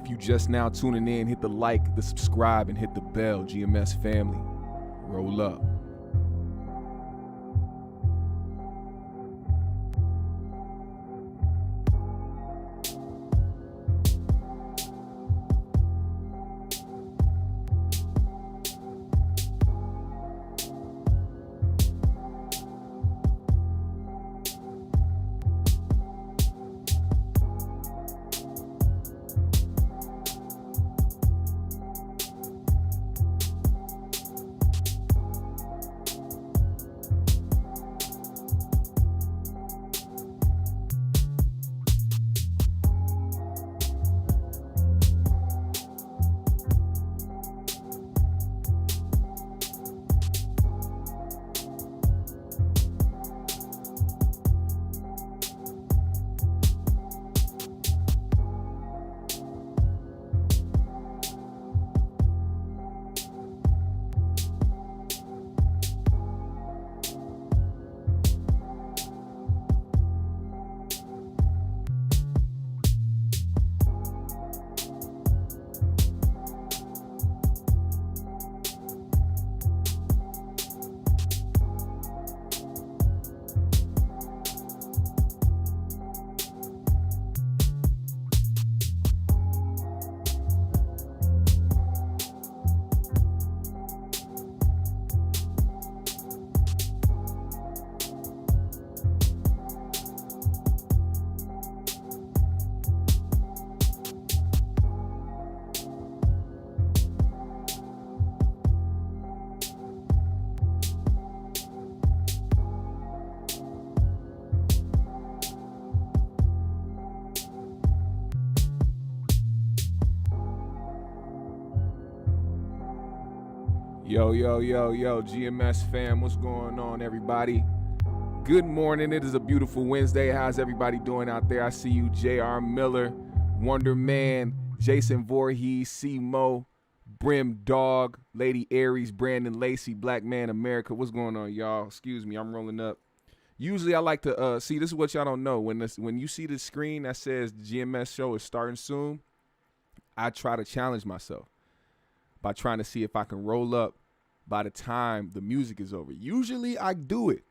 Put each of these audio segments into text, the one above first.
If you just now tuning in, hit the like, the subscribe, and hit the bell. GMS family, roll up. Yo, GMS fam, what's going on, everybody? Good morning. It is a beautiful Wednesday. How's everybody doing out there? I see you, J.R. Miller, Wonder Man, Jason Voorhees, C. Mo, Brim Dog, Lady Aries, Brandon Lacey, Black Man America. What's going on, y'all? Excuse me, I'm rolling up. Usually I like to see, this is what y'all don't know. When you see the screen that says GMS show is starting soon, I try to challenge myself by trying to see if I can roll up by the time the music is over. Usually I do it,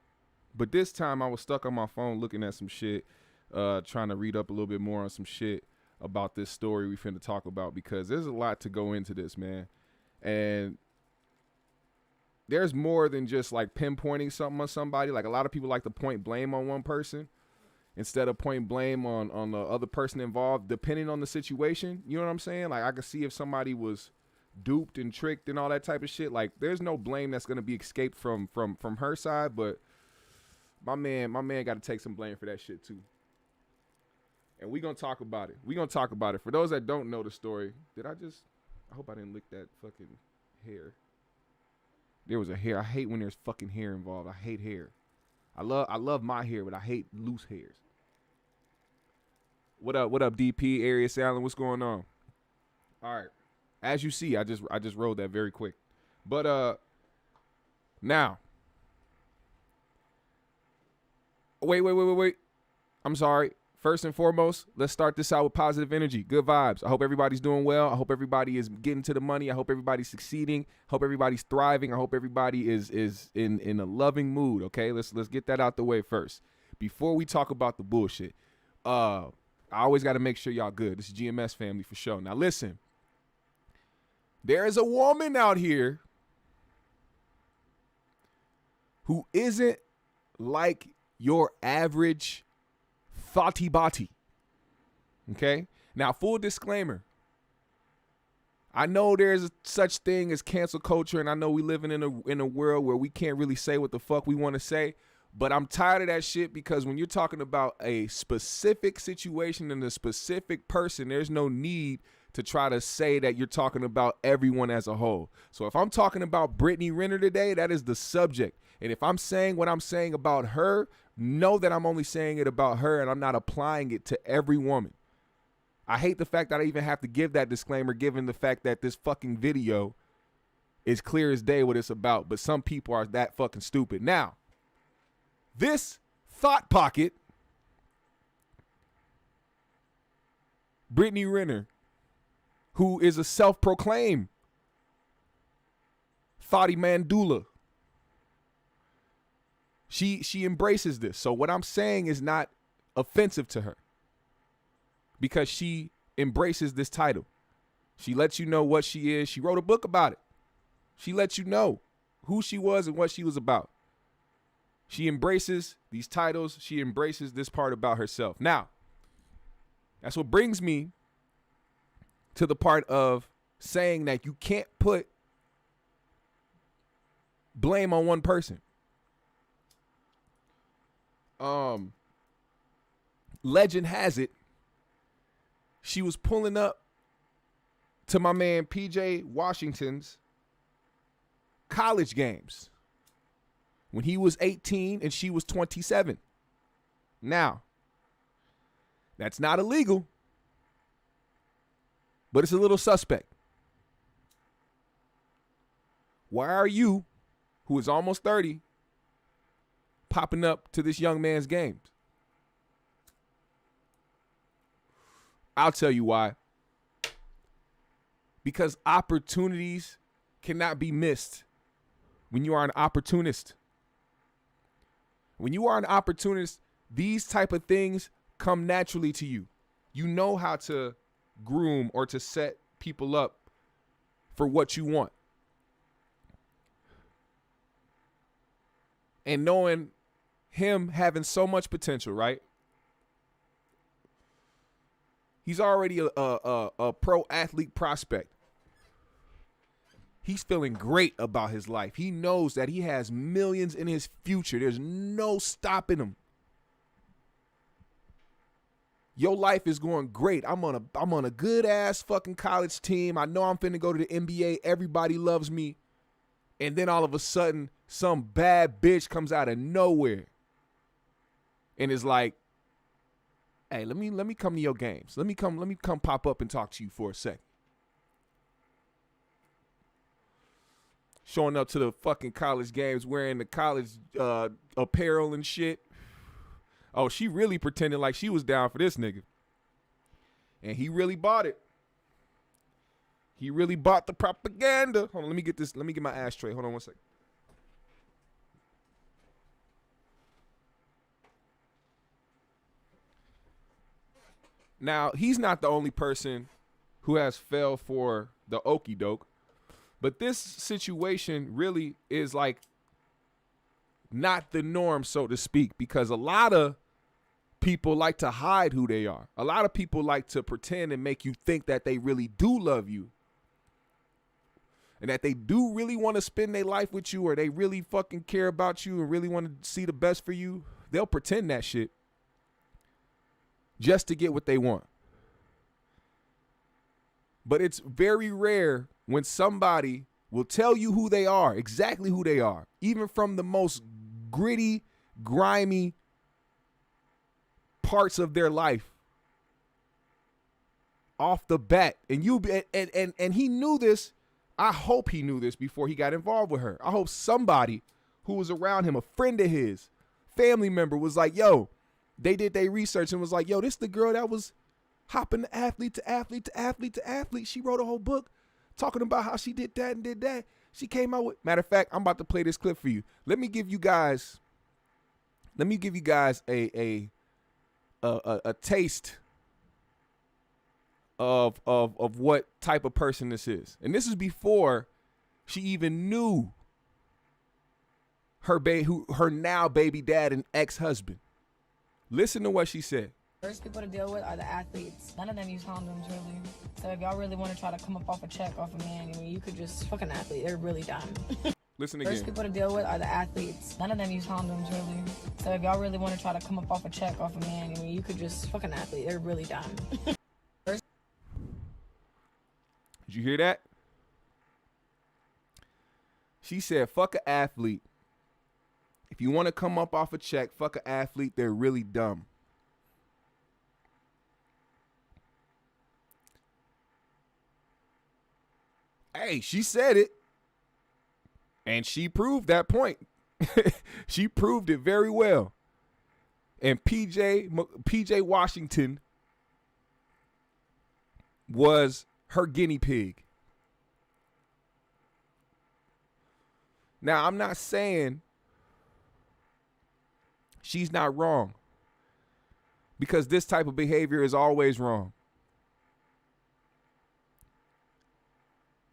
but this time I was stuck on my phone looking at some shit, trying to read up a little bit more on some shit about this story we finna talk about, because there's a lot to go into this, man. And there's more than just like pinpointing something on somebody. Like, a lot of people like to point blame on one person instead of point blame on the other person involved, depending on the situation. You know what I'm saying? Like, I could see if somebody was duped and tricked and all that type of shit. Like, there's no blame that's gonna be escaped from her side, but my man got to take some blame for that shit too. And we gonna talk about it. For those that don't know the story, I hope I didn't lick that fucking hair. There was a hair. I hate when there's fucking hair involved. I hate hair. I love my hair, but I hate loose hairs. What up, DP, Arius Allen? What's going on? All right. As you see, I just rolled that very quick. But now. Wait. I'm sorry. First and foremost, let's start this out with positive energy. Good vibes. I hope everybody's doing well. I hope everybody is getting to the money. I hope everybody's succeeding. I hope everybody's thriving. I hope everybody is in a loving mood. Okay, let's get that out the way first before we talk about the bullshit. I always got to make sure y'all good. This is GMS family for sure. Now listen. There is a woman out here who isn't like your average thotty body. Okay? Now, full disclaimer. I know there's such thing as cancel culture, and I know we living in a world where we can't really say what the fuck we want to say, but I'm tired of that shit, because when you're talking about a specific situation and a specific person, there's no need to try to say that you're talking about everyone as a whole. So if I'm talking about Brittany Renner today, that is the subject. And if I'm saying what I'm saying about her, know that I'm only saying it about her and I'm not applying it to every woman. I hate the fact that I even have to give that disclaimer, given the fact that this fucking video is clear as day what it's about. But some people are that fucking stupid. Now, this thought pocket, Brittany Renner, who is a self-proclaimed thoughty mandula. She embraces this. So what I'm saying is not offensive to her because she embraces this title. She lets you know what she is. She wrote a book about it. She lets you know who she was and what she was about. She embraces these titles. She embraces this part about herself. Now, that's what brings me to the part of saying that you can't put blame on one person. Legend has it, she was pulling up to my man PJ Washington's college games when he was 18 and she was 27. Now, that's not illegal, but it's a little suspect. Why are you, who is almost 30, popping up to this young man's games? I'll tell you why. Because opportunities cannot be missed when you are an opportunist. When you are an opportunist, these type of things come naturally to you. You know how to groom or to set people up for what you want. And knowing him having so much potential, right? He's already a pro athlete prospect. He's feeling great about his life. He knows that he has millions in his future. There's no stopping him. Your life is going great. I'm on a good ass fucking college team. I know I'm finna go to the NBA. Everybody loves me. And then all of a sudden, some bad bitch comes out of nowhere and is like, hey, let me come to your games. Let me come pop up and talk to you for a second. Showing up to the fucking college games wearing the college apparel and shit. Oh, she really pretended like she was down for this nigga. And he really bought it. He really bought the propaganda. Hold on, let me get this. Let me get my ashtray. Hold on one second. Now, he's not the only person who has fell for the OKIE DOKE, but this situation really is like not the norm, so to speak, because a lot of people like to hide who they are. A lot of people like to pretend and make you think that they really do love you and that they do really want to spend their life with you or they really fucking care about you and really want to see the best for you. They'll pretend that shit just to get what they want. But it's very rare when somebody will tell you who they are, exactly who they are, even from the most gritty, grimy parts of their life off the bat. And he knew this. I hope he knew this before he got involved with her. I hope somebody who was around him, a friend of his, family member, was like, yo, they did their research and was like, yo, this the girl that was hopping to athlete to athlete to athlete to athlete. She wrote a whole book talking about how she did that and did that. She came out with, matter of fact, I'm about to play this clip for you. Let me give you guys a taste of what type of person this is. And this is before she even knew her now baby dad and ex-husband. Listen to what she said. First people to deal with are the athletes. None of them use condoms, really. So if y'all really want to try to come up off a check off a man, I mean, you could just fuck an athlete. They're really dumb. Listen again. First people to deal with are the athletes. None of them use condoms, really. So if y'all really want to try to come up off a check off a man, I mean, you could just fuck an athlete. They're really dumb. Did you hear that? She said, fuck an athlete. If you want to come up off a check, fuck an athlete. They're really dumb. Hey, she said it. And she proved that point. She proved it very well. And PJ Washington was her guinea pig. Now, I'm not saying she's not wrong, because this type of behavior is always wrong.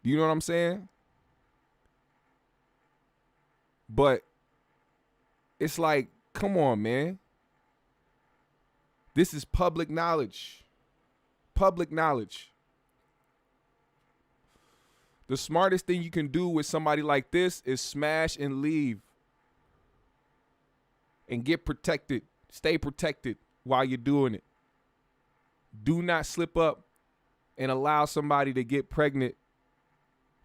Do you know what I'm saying? But it's like, come on, man. This is public knowledge. Public knowledge. The smartest thing you can do with somebody like this is smash and leave. And get protected. Stay protected while you're doing it. Do not slip up and allow somebody to get pregnant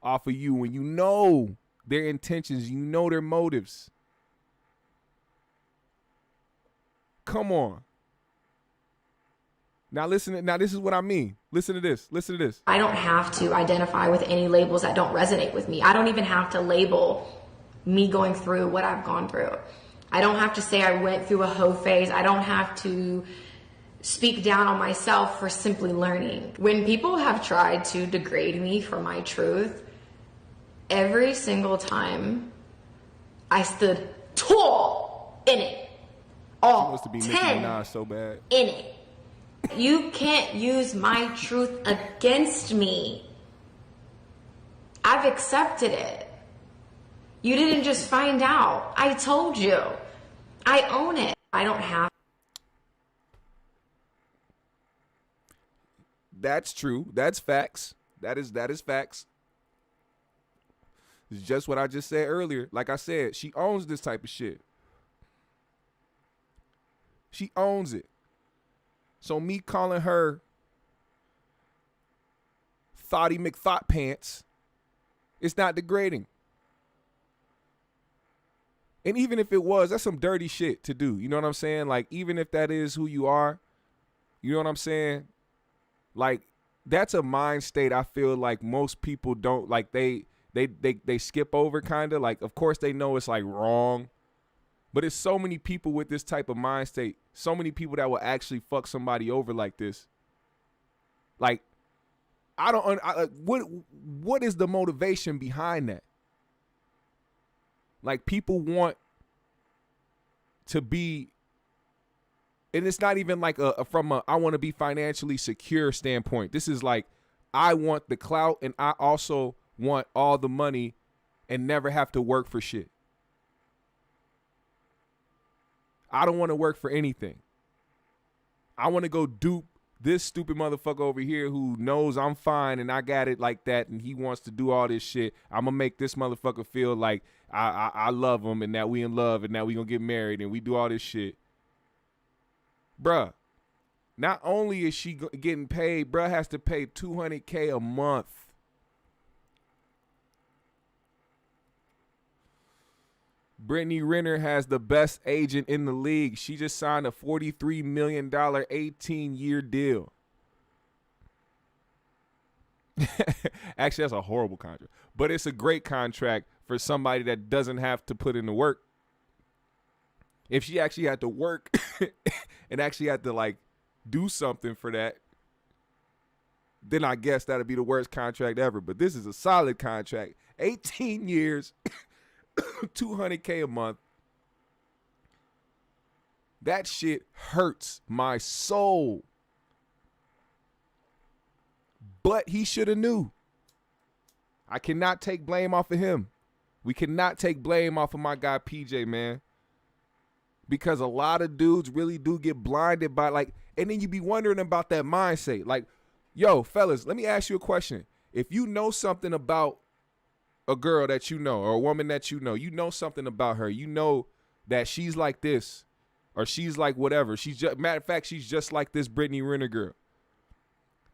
off of you when you know their intentions, you know their motives. Come on. Now listen, now this is what I mean. Listen to this. Listen to this. I don't have to identify with any labels that don't resonate with me. I don't even have to label me going through what I've gone through. I don't have to say I went through a hoe phase. I don't have to speak down on myself for simply learning. When people have tried to degrade me for my truth, every single time I stood tall in it. All 10 so bad. in it. You can't use my truth against me. I've accepted it. You didn't just find out. I told you. I own it. I don't have. That's true. That's facts. That is facts. It's just what I just said earlier. Like I said, she owns this type of shit. She owns it. So me calling her Thoughty McThought Pants, it's not degrading. And even if it was, that's some dirty shit to do. You know what I'm saying? Like, even if that is who you are, you know what I'm saying? Like, that's a mind state I feel like most people don't, like, they skip over kind of. Like, of course they know it's like wrong. But it's so many people with this type of mind state. So many people that will actually fuck somebody over like this. Like, what is the motivation behind that? Like, people want to be, and it's not even like from a I want to be financially secure standpoint. This is like, I want the clout and I also want all the money and never have to work for shit. I don't want to work for anything. I want to go dupe this stupid motherfucker over here who knows I'm fine and I got it like that and he wants to do all this shit. I'm going to make this motherfucker feel like I love him and that we in love and that we going to get married and we do all this shit. Bruh, not only is she getting paid, bruh has to pay $200K a month. Brittany Renner has the best agent in the league. She just signed a $43 million 18-year deal. Actually, that's a horrible contract. But it's a great contract for somebody that doesn't have to put in the work. If she actually had to work and actually had to, like, do something for that, then I guess that would be the worst contract ever. But this is a solid contract. 18 years. $200K a month. That shit hurts my soul. But he should have knew. I cannot take blame off of him. We cannot take blame off of my guy PJ, man. Because a lot of dudes really do get blinded by, like, and then you be wondering about that mindset. Like, yo, fellas, let me ask you a question. If you know something about a girl that you know or a woman that you know something about her, you know that she's like this or she's like whatever. She's just, matter of fact, she's just like this Brittany Renner girl.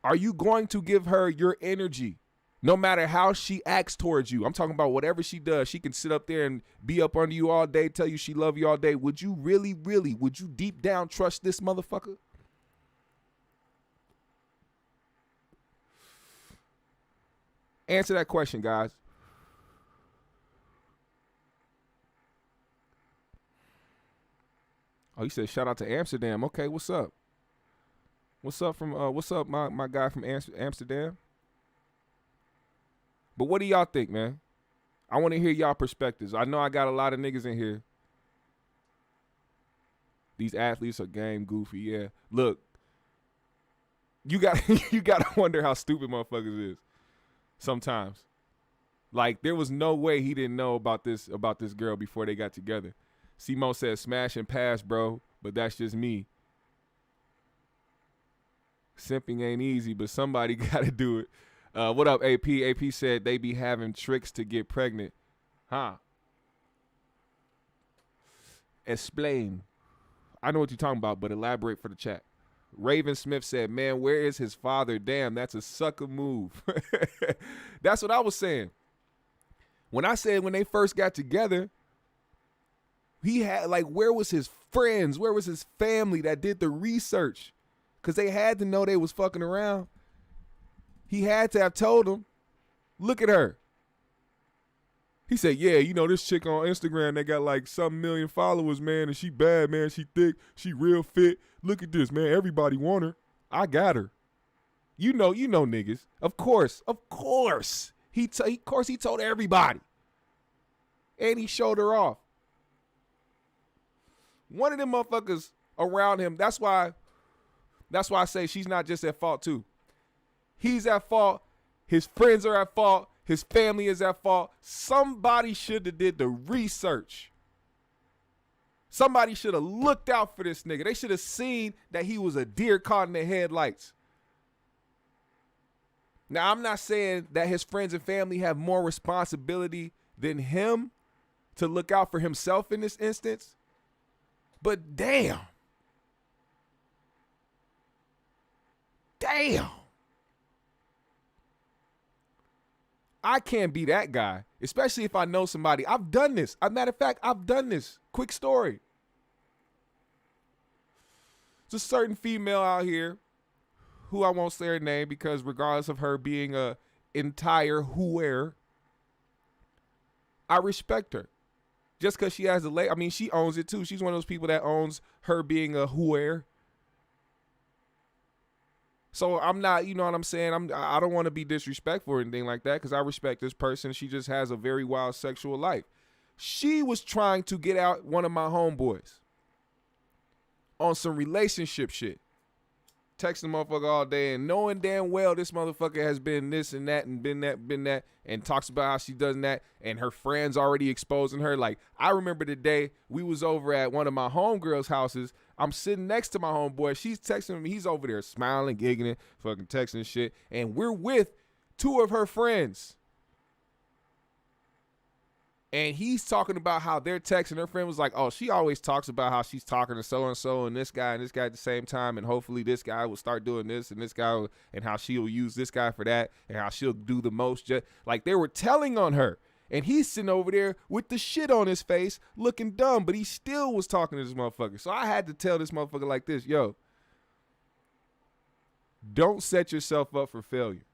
Are you going to give her your energy no matter how she acts towards you? I'm talking about whatever she does. She can sit up there and be up under you all day, tell you she love you all day. Would you really, would you deep down trust this motherfucker? Answer that question, guys. Oh, you said shout out to Amsterdam. Okay, what's up? What's up my guy from Amsterdam? But what do y'all think, man? I want to hear y'all perspectives. I know I got a lot of niggas in here. These athletes are game goofy, yeah. Look, you got you got to wonder how stupid motherfuckers is sometimes. Like, there was no way he didn't know about this girl before they got together. Simo said smash and pass, bro, but that's just me. Simping ain't easy, but somebody got to do it. What up, AP? AP said they be having tricks to get pregnant. Huh? Explain. I know what you're talking about, but elaborate for the chat. Raven Smith said, man, where is his father? Damn, that's a sucker move. That's what I was saying. When I said when they first got together, he had, like, where was his friends? Where was his family that did the research? Because they had to know they was fucking around. He had to have told them, look at her. He said, yeah, you know, this chick on Instagram, they got like some million followers, man, and she bad, man. She thick. She real fit. Look at this, man. Everybody want her. I got her. You know niggas. Of course. He told everybody. And he showed her off. One of them motherfuckers around him, that's why I say she's not just at fault too. He's at fault. His friends are at fault. His family is at fault. Somebody should have did the research. Somebody should have looked out for this nigga. They should have seen that he was a deer caught in the headlights. Now, I'm not saying that his friends and family have more responsibility than him to look out for himself in this instance. But damn. I can't be that guy, especially if I know somebody. I've done this. As a matter of fact, I've done this. Quick story. There's a certain female out here who I won't say her name because regardless of her being a entire whoever, I respect her. Just because she has she owns it too. She's one of those people that owns her being a whoever. So I'm not, you know what I'm saying? I don't want to be disrespectful or anything like that because I respect this person. She just has a very wild sexual life. She was trying to get out one of my homeboys on some relationship shit. Texting the motherfucker all day and knowing damn well this motherfucker has been this and that and been that and talks about how she does that and her friends already exposing her. Like, I remember the day we was over at one of my homegirls' houses. I'm sitting next to my homeboy. She's texting me. He's over there smiling, giggling, fucking texting shit. And we're with two of her friends. And he's talking about how they're texting. Her friend was like, oh, she always talks about how she's talking to so-and-so and this guy at the same time. And hopefully this guy will start doing this and this guy will, and how she'll use this guy for that and how she'll do the most. Like they were telling on her. And he's sitting over there with the shit on his face looking dumb, but he still was talking to this motherfucker. So I had to tell this motherfucker like this, yo, don't set yourself up for failure.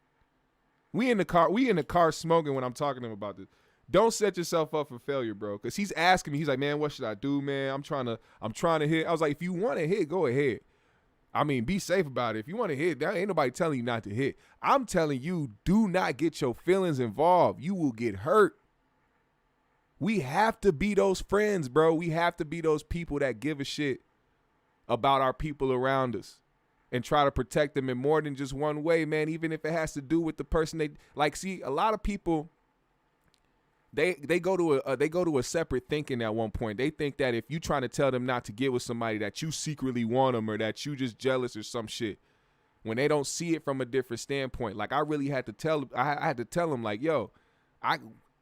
We in the car smoking when I'm talking to him about this. Don't set yourself up for failure, bro. Because he's asking me, he's like, man, what should I do, man? I'm trying to hit. I was like, if you want to hit, go ahead. I mean, be safe about it. If you want to hit, there ain't nobody telling you not to hit. I'm telling you, do not get your feelings involved. You will get hurt. We have to be those friends, bro. We have to be those people that give a shit about our people around us and try to protect them in more than just one way, man. Even if it has to do with the person they like. See, a lot of people, they go to a separate thinking at one point. They think that if you trying to tell them not to get with somebody that you secretly want them or that you just jealous or some shit, when they don't see it from a different standpoint. Like I really had to tell them like, yo,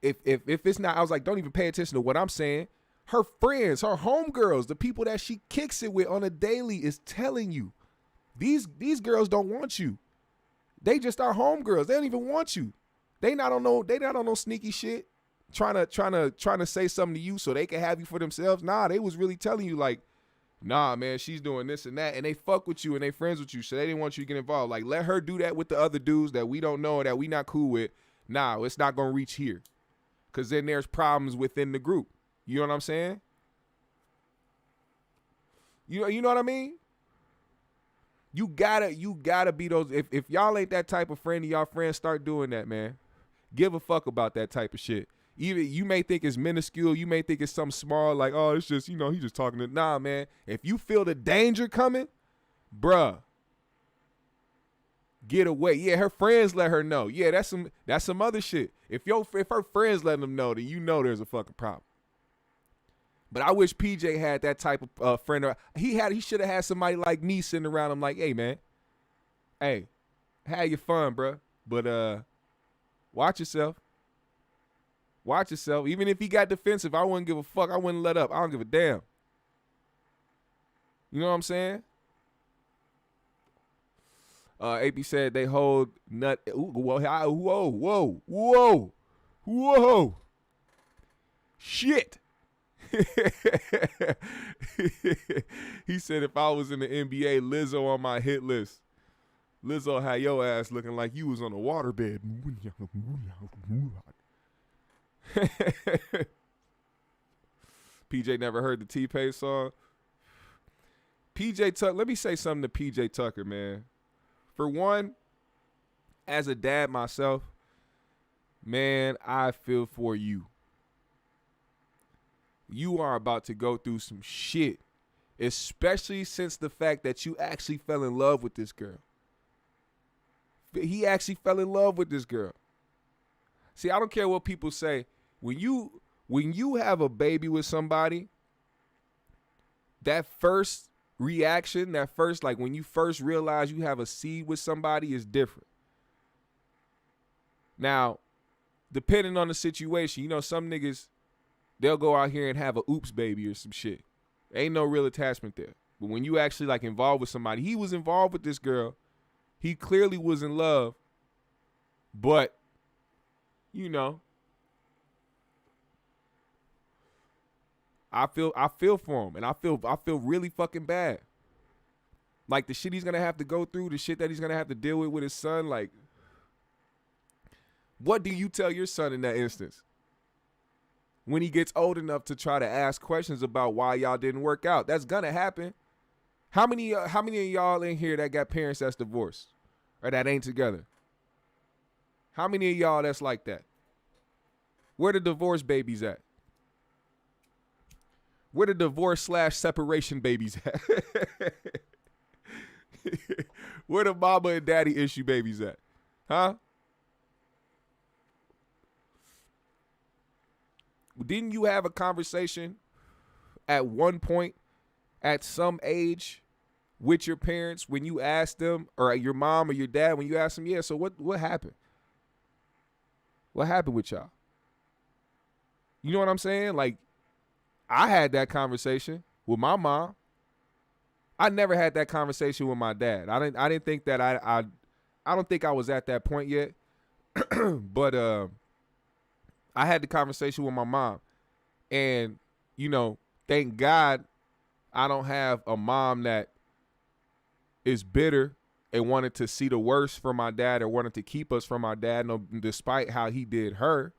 if it's not, I was like, don't even pay attention to what I'm saying. Her friends, her homegirls, the people that she kicks it with on a daily is telling you, these girls don't want you. They just are homegirls. They don't even want you. They not on no sneaky shit. Trying to say something to you so they can have you for themselves. Nah, they was really telling you like, nah, man, she's doing this and that, and they fuck with you and they friends with you, so they didn't want you to get involved. Like, let her do that with the other dudes that we don't know, that we not cool with. Nah, it's not gonna reach here, cause then there's problems within the group. You know what I'm saying? You know what I mean? You gotta be those. If y'all ain't that type of friend, and y'all friends start doing that, man. give a fuck about that type of shit. Even you may think it's minuscule, you may think it's something small, like, oh, it's just, you know, he's just talking to, nah, man. If you feel the danger coming, bruh, get away. Yeah, her friends let her know. Yeah, that's some other shit. If her friends let them know, then you know there's a fucking problem. But I wish PJ had that type of friend. He should have had somebody like me sitting around him like, hey, man, hey, have your fun, bruh. But watch yourself. Watch yourself. Even if he got defensive, I wouldn't give a fuck. I wouldn't let up. I don't give a damn. You know what I'm saying? AP said they hold nut. Ooh, whoa. Shit. He said if I was in the NBA, Lizzo on my hit list. Lizzo had your ass looking like you was on a waterbed. PJ never heard the T-Pain song. PJ Tucker, let me say something to PJ Tucker, man. For one, as a dad myself, man, I feel for you. You are about to go through some shit, especially since the fact that you actually fell in love with this girl. He actually fell in love with this girl. See, I don't care what people say. When you have a baby with somebody, that first reaction, that first, like when you first realize you have a seed with somebody is different. Now, depending on the situation, you know, some niggas, they'll go out here and have a oops baby or some shit. Ain't no real attachment there. But when you actually like involved with somebody, he was involved with this girl. He clearly was in love. But, you know, I feel for him, and I feel really fucking bad. Like the shit he's gonna have to go through, the shit that he's gonna have to deal with his son. Like, what do you tell your son in that instance? When he gets old enough to try to ask questions about why y'all didn't work out, that's gonna happen. How many of y'all in here that got parents that's divorced or that ain't together? How many of y'all that's like that? Where the divorce babies at? Where the divorce/separation babies at? Where the mama and daddy issue babies at? Huh? Didn't you have a conversation at one point at some age with your parents when you asked them, or your mom or your dad when you asked them, yeah, so what happened? What happened with y'all? You know what I'm saying? Like, I had that conversation with my mom. I never had that conversation with my dad. I didn't think that I don't think I was at that point yet. But I had the conversation with my mom. And, you know, thank God I don't have a mom that is bitter and wanted to see the worst from my dad or wanted to keep us from our dad, no, despite how he did her.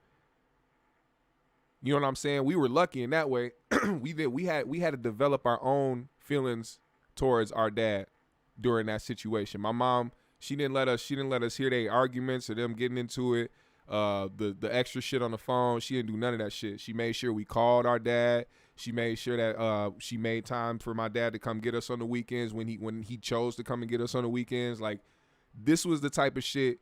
You know what I'm saying? We were lucky in that way. We had to develop our own feelings towards our dad during that situation. My mom, she didn't let us hear their arguments or them getting into it. The extra shit on the phone, she didn't do none of that shit. She made sure we called our dad. She made sure that she made time for my dad to come get us on the weekends when he chose to come and get us on the weekends. Like, this was the type of shit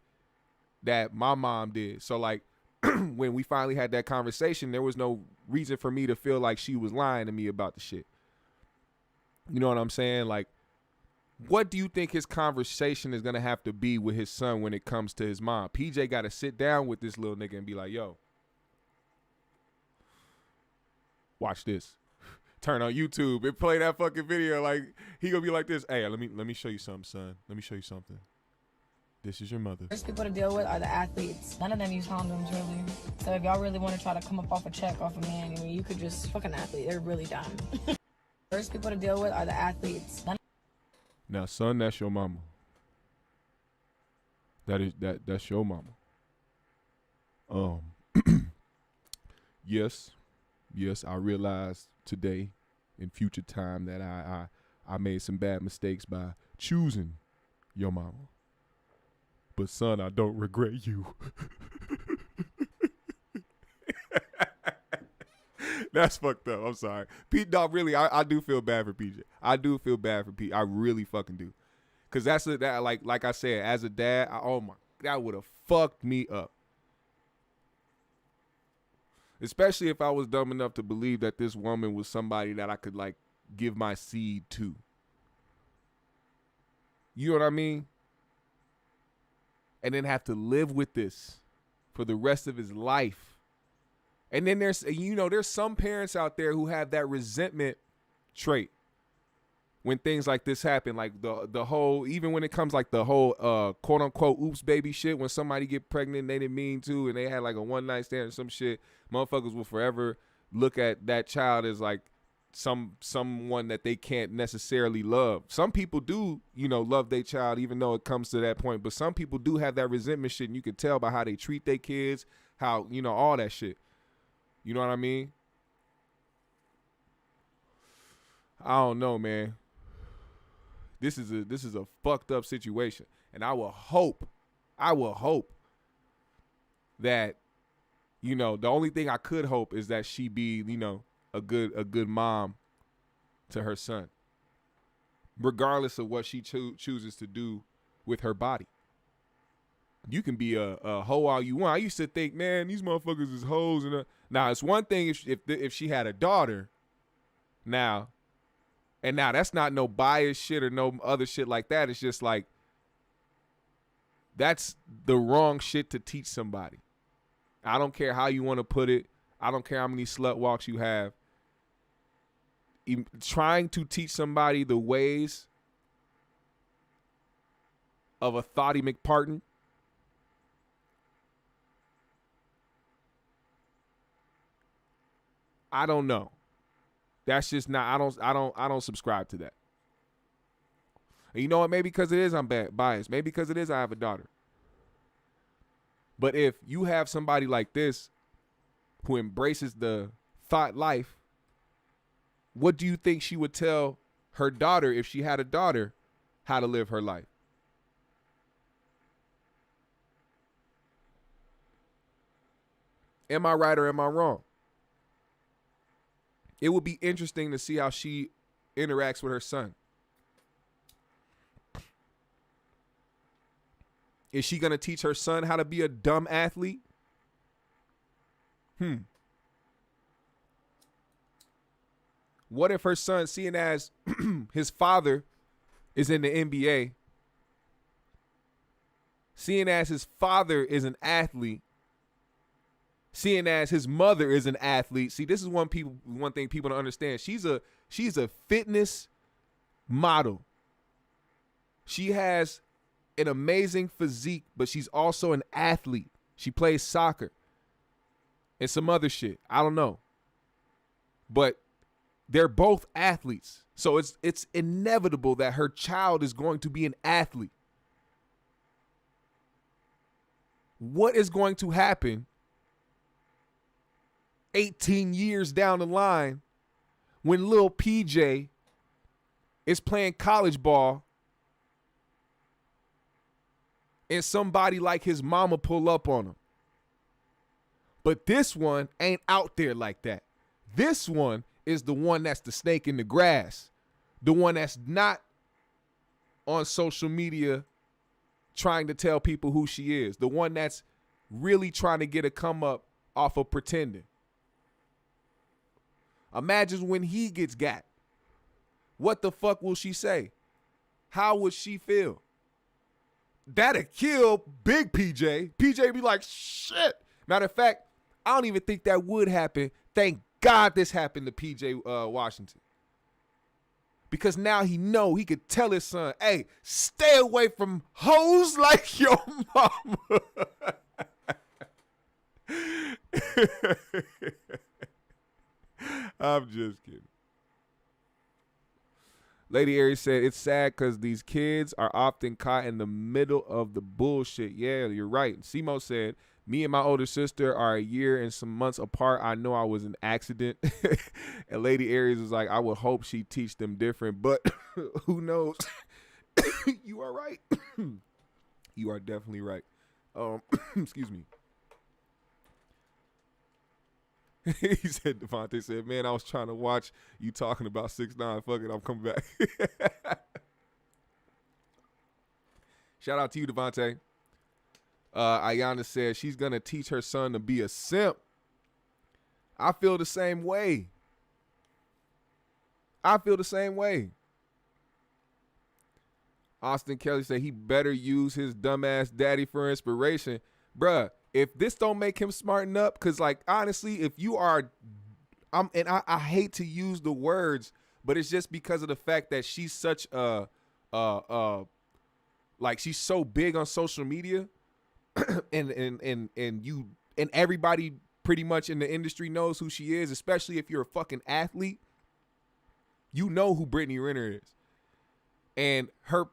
that my mom did. So like, when we finally had that conversation, there was no reason for me to feel like she was lying to me about the shit. You know what I'm saying? Like, what do you think his conversation is going to have to be with his son when it comes to his mom? PJ got to sit down with this little nigga and be like, yo, watch this. Turn on YouTube and play that fucking video. Like, he going to be like this. Hey, let me show you something, son. Let me show you something. This is your mother. First people to deal with are the athletes. None of them use condoms, really. So if y'all really want to try to come up off a check off a man, I mean, you could just fuck an athlete. They're really dumb. First people to deal with are the athletes. Now, son, that's your mama. That's your mama. Yes, I realized today in future time that I made some bad mistakes by choosing your mama. But son, I don't regret you. That's fucked up. I'm sorry. Pete Dog, really, I do feel bad for PJ. I do feel bad for Pete. I really fucking do. Because that like I said, as a dad, that would have fucked me up. Especially if I was dumb enough to believe that this woman was somebody that I could, like, give my seed to. You know what I mean? And then have to live with this for the rest of his life. And then there's some parents out there who have that resentment trait when things like this happen, like the whole, even when it comes like the whole quote unquote oops baby shit, when somebody get pregnant and they didn't mean to, and they had like a one night stand or some shit, motherfuckers will forever look at that child as like someone that they can't necessarily love. Some people do, love their child even though it comes to that point, but some people do have that resentment shit, and you can tell by how they treat their kids, how, all that shit. You know what I mean? I don't know, man. This is a fucked up situation, and I will hope that, the only thing I could hope is that she be, a good mom to her son, regardless of what she chooses to do with her body. You can be a hoe all you want. I used to think, man, these motherfuckers is hoes. Now, it's one thing if she had a daughter now, and now that's not no bias shit or no other shit like that. It's just like, that's the wrong shit to teach somebody. I don't care how you want to put it. I don't care how many slut walks you have. Trying to teach somebody the ways of a Thotty McPartin, I don't know. That's just not. I don't subscribe to that. And you know what? Maybe because it is I'm biased. Maybe because it is I have a daughter. But if you have somebody like this who embraces the thought life, what do you think she would tell her daughter if she had a daughter how to live her life? Am I right or am I wrong? It would be interesting to see how she interacts with her son. Is she going to teach her son how to be a dumb athlete? What if her son, seeing as his father is in the NBA, seeing as his father is an athlete, seeing as his mother is an athlete. See, this is one thing people don't understand. She's a fitness model. She has an amazing physique, but she's also an athlete. She plays soccer and some other shit. I don't know. But they're both athletes. So it's inevitable that her child is going to be an athlete. What is going to happen 18 years down the line when little PJ is playing college ball and somebody like his mama pull up on him? But this one ain't out there like that. This one is the one that's the snake in the grass. The one that's not on social media trying to tell people who she is. The one that's really trying to get a come up off of pretending. Imagine when he gets got. What the fuck will she say? How would she feel? That'll kill big PJ. PJ be like, shit. Matter of fact, I don't even think that would happen. Thank God this happened to PJ Washington. Because now he could tell his son, hey, stay away from hoes like your mama. I'm just kidding. Lady Aries said, it's sad because these kids are often caught in the middle of the bullshit. Yeah, you're right. Simo said, me and my older sister are a year and some months apart. I know I was an accident. And Lady Aries was like, I would hope she teach them different, but who knows? You are right. You are definitely right. Excuse me. He said, Devontae said, man, I was trying to watch you talking about 6ix9ine. Fuck it, I'm coming back. Shout out to you, Devontae. Ayana said she's going to teach her son to be a simp. I feel the same way. Austin Kelly said he better use his dumbass daddy for inspiration. Bruh, if this don't make him smarten up, because, like, honestly, if you are, I hate to use the words, but it's just because of the fact that she's such like, she's so big on social media, and everybody pretty much in the industry knows who she is, especially if you're a fucking athlete. You know who Brittany Renner is. And her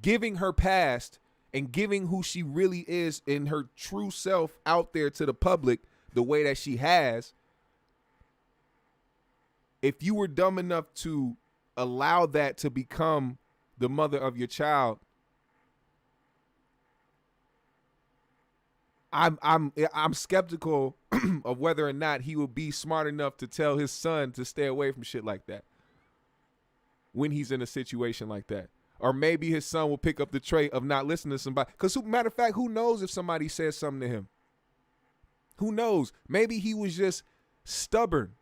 giving her past and giving who she really is in her true self out there to the public the way that she has, if you were dumb enough to allow that to become the mother of your child, I'm skeptical of whether or not he will be smart enough to tell his son to stay away from shit like that when he's in a situation like that. Or maybe his son will pick up the trait of not listening to somebody. Because, matter of fact, who knows if somebody says something to him? Who knows? Maybe he was just stubborn.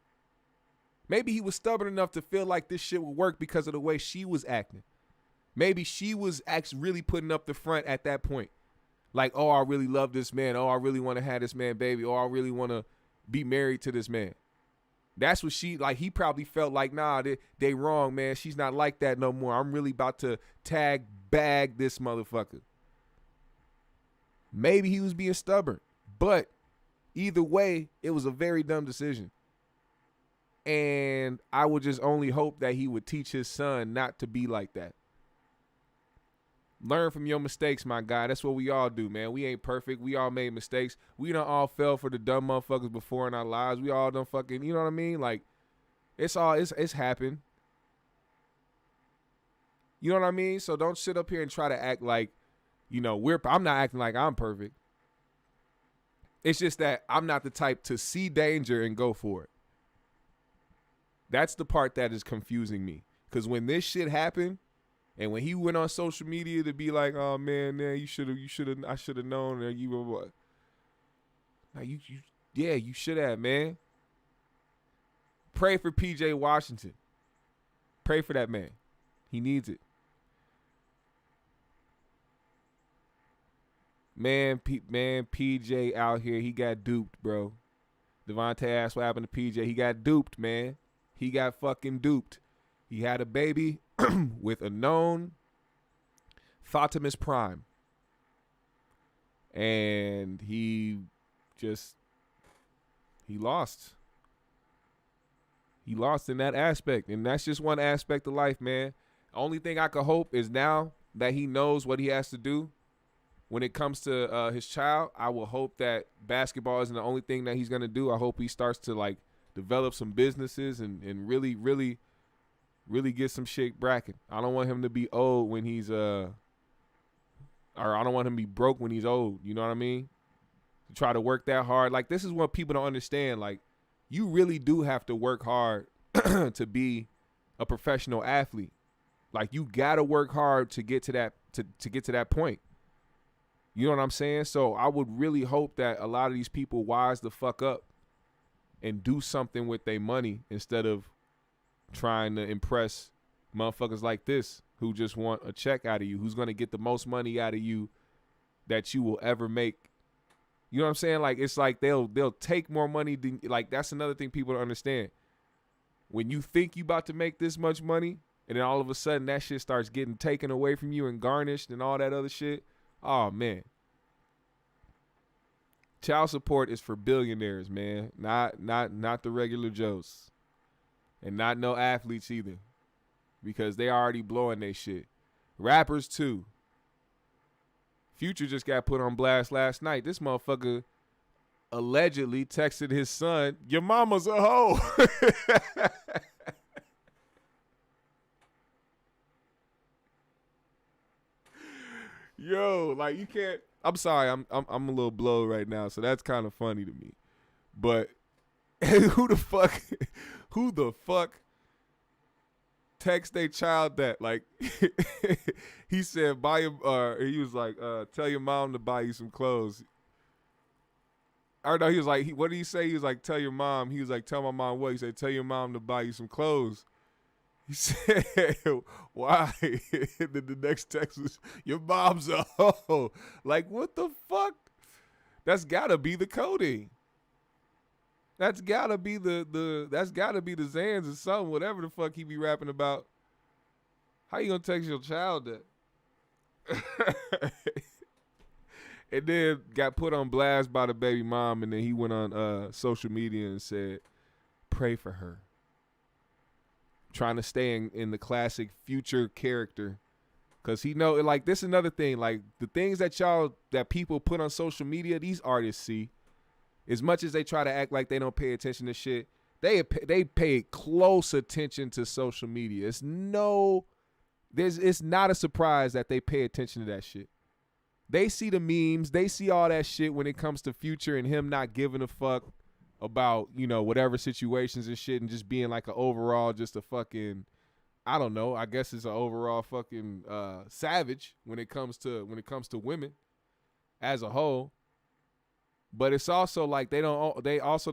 Maybe he was stubborn enough to feel like this shit would work because of the way she was acting. Maybe she was actually really putting up the front at that point. Like, oh, I really love this man. Oh, I really want to have this man baby. Oh, I really want to be married to this man. That's what she, like, he probably felt like, nah, they wrong, man. She's not like that no more. I'm really about to bag this motherfucker. Maybe he was being stubborn. But either way, it was a very dumb decision. And I would just only hope that he would teach his son not to be like that. Learn from your mistakes, my guy. That's what we all do, man. We ain't perfect. We all made mistakes. We done all fell for the dumb motherfuckers before in our lives. We all done fucking, you know what I mean? Like, it's happened. You know what I mean? So don't sit up here and try to act like, you know, I'm not acting like I'm perfect. It's just that I'm not the type to see danger and go for it. That's the part that is confusing me. Because when this shit happened, and when he went on social media to be like, "Oh man, I should have known that you were," like you should have, man. Pray for PJ Washington. Pray for that man. He needs it. Man, PJ out here, he got duped, bro. Devontae asked what happened to PJ. He got duped, man. He got fucking duped. He had a baby with a known Thotimus Prime. And he lost. He lost in that aspect. And that's just one aspect of life, man. Only thing I could hope is now that he knows what he has to do when it comes to his child, I will hope that basketball isn't the only thing that he's going to do. I hope he starts to, like, develop some businesses and really, really, really get some shit bracking. I don't want him to be old when he's or I don't want him to be broke when he's old. You know what I mean? To try to work that hard. Like, this is what people don't understand. Like, you really do have to work hard to be a professional athlete. Like, you gotta work hard to get to that to get to that point. You know what I'm saying? So I would really hope that a lot of these people wise the fuck up and do something with their money instead of trying to impress motherfuckers like this who just want a check out of you, who's going to get the most money out of you that you will ever make. You know what I'm saying? Like, it's like they'll take more money than, like, that's another thing people don't understand. When you think you about to make this much money and then all of a sudden that shit starts getting taken away from you and garnished and all that other shit, oh man. Child support is for billionaires, man. Not the regular Joes. And not no athletes either. Because they already blowing their shit. Rappers too. Future just got put on blast last night. This motherfucker allegedly texted his son, "Your mama's a hoe." Yo, like, you can't. I'm sorry, I'm a little blown right now, so that's kind of funny to me. But who the fuck text their child that? Like, he said, buy him, he was like, tell your mom to buy you some clothes. Or no, he was like, what did he say? He was like, tell your mom. He was like, tell my mom what? He said, tell your mom to buy you some clothes. He said, why? And then the next text was, your mom's a hoe. Like, what the fuck? That's gotta be the coding. That's gotta be that's gotta be the Zans or something, whatever the fuck he be rapping about. How you gonna text your child that? And then got put on blast by the baby mom, and then he went on social media and said, pray for her. Trying to stay in the classic Future character. Cause he know, like, this is another thing. Like, the things that people put on social media, these artists see. As much as they try to act like they don't pay attention to shit, they pay close attention to social media. It's not a surprise that they pay attention to that shit. They see the memes, they see all that shit when it comes to Future and him not giving a fuck about, you know, whatever situations and shit, and just being like an overall, just a fucking, I don't know, I guess it's an overall fucking savage when it comes to women as a whole. But it's also like they also